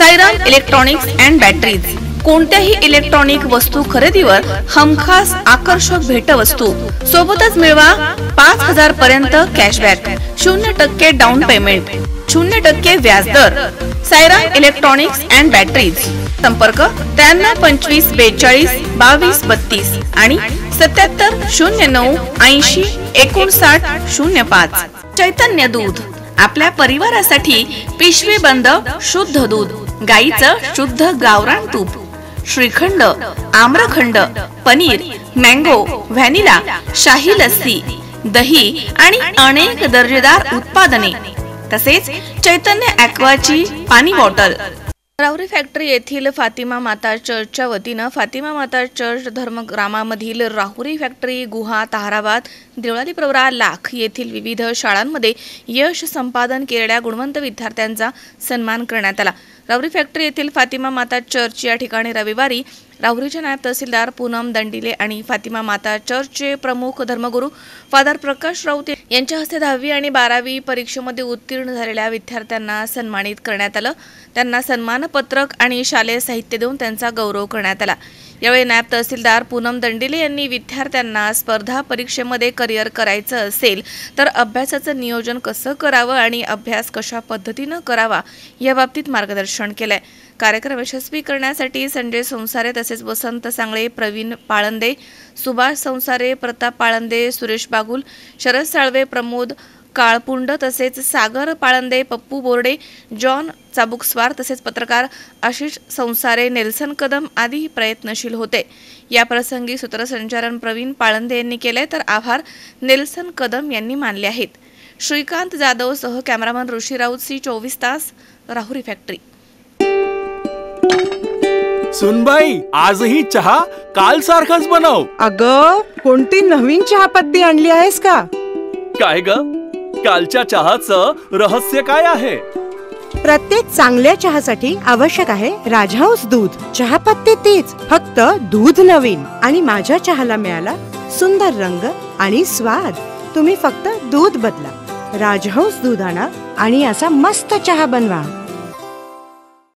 Sairam electronics and batteries कोणत्याही electronic वस्तू खरेदीवर हमखास आकर्षक भेटवस्तू सोबतच मिळवा 5000 पर्यंत कॅशबॅक, 0% डाऊन पेमेंट, 0% व्याजदर। साईराम इलेक्ट्रॉनिक्स अँड बॅटरीज, संपर्क 93 25 42 22 32 आणि 77 09 80 59 05। चैतन्य दूध, आपल्या परिवारासाठी पिशवी बंद शुद्ध दूध, गाईचं शुद्ध गावरान तूप, श्रीखंड, आम्रखंड, पनीर, मँगो, व्हॅनिला, शाही लस्सी, दही आणि अनेक दर्जेदार उत्पादने, तसेच चैतन्य ॲक्वाची पाणी बॉटल। राहुरी फॅक्टरी येथील फातिमा माता चर्चच्या वतीनं फातिमा माता चर्च धर्मग्रामामधील राहुरी फॅक्टरी, गुहा, ताहराबाद, देवळाली प्रवरा, लाख येथील विविध शाळांमध्ये यश संपादन केलेल्या गुणवंत विद्यार्थ्यांचा सन्मान करण्यात आला। राहुरी फॅक्टरी येथील फातिमा माता चर्च या ठिकाणी रविवारी राहुरीच्या नायब तहसीलदार पूनम दंडिले आणि फातिमा माता चर्चचे प्रमुख धर्मगुरू फादर प्रकाश राऊत यांच्या हस्ते 10वी आणि 12वी परीक्षेमध्ये उत्तीर्ण झालेल्या विद्यार्थ्यांना सन्मानित करण्यात आलं। त्यांना सन्मानपत्रक आणि शालेय साहित्य देऊन त्यांचा गौरव करण्यात आला। यावेळी नायब तहसीलदार पूनम दंडिले यांनी विद्यार्थ्यांना स्पर्धा परीक्षेमध्ये करिअर करायचं असेल तर अभ्यासाचं नियोजन कसं करावं आणि अभ्यास कशा पद्धतीनं करावा याबाबतीत मार्गदर्शन केलंय। कार्यक्रम यशस्वी करण्यासाठी संजय संसारे तसेच वसंत सांगळे, प्रवीण पाळंदे, सुभाष संसारे, प्रताप पाळंदे, सुरेश बागुल, शरद साळवे, प्रमोद काळपुंड तसेच सागर पाळंदे, पप्पू बोर्डे, जॉन चाबुकस्वार तसेच पत्रकार आशिष संसारे, नेल्सन कदम आदी प्रयत्नशील होते। या प्रसंगी सूत्रसंचालन प्रवीण पाळंदे यांनी केले तर आभार नेल्सन कदम यांनी मानले आहेत। श्रीकांत जाधव सह कॅमेरामन ऋषी राऊत, C24 तास, राहुरी फॅक्टरी। सुनबाई, आजही चहा काल सारखाच बनव। अगं, कोणती नवीन चहापत्ती आणली आहेस का? काय ग, कालच्या चहाचं रहस्य काय आहे? प्रत्येक चांगल्या चहासाठी आवश्यक आहे राजहंस दूध। चहापत्ती तीच, फक्त दूध नवीन। आणि माझ्या चहाला मिळाला सुंदर रंग आणि स्वाद। तुम्ही फक्त दूध बदला, राजहंस दूध आणा आणि असा मस्त चहा बनवा।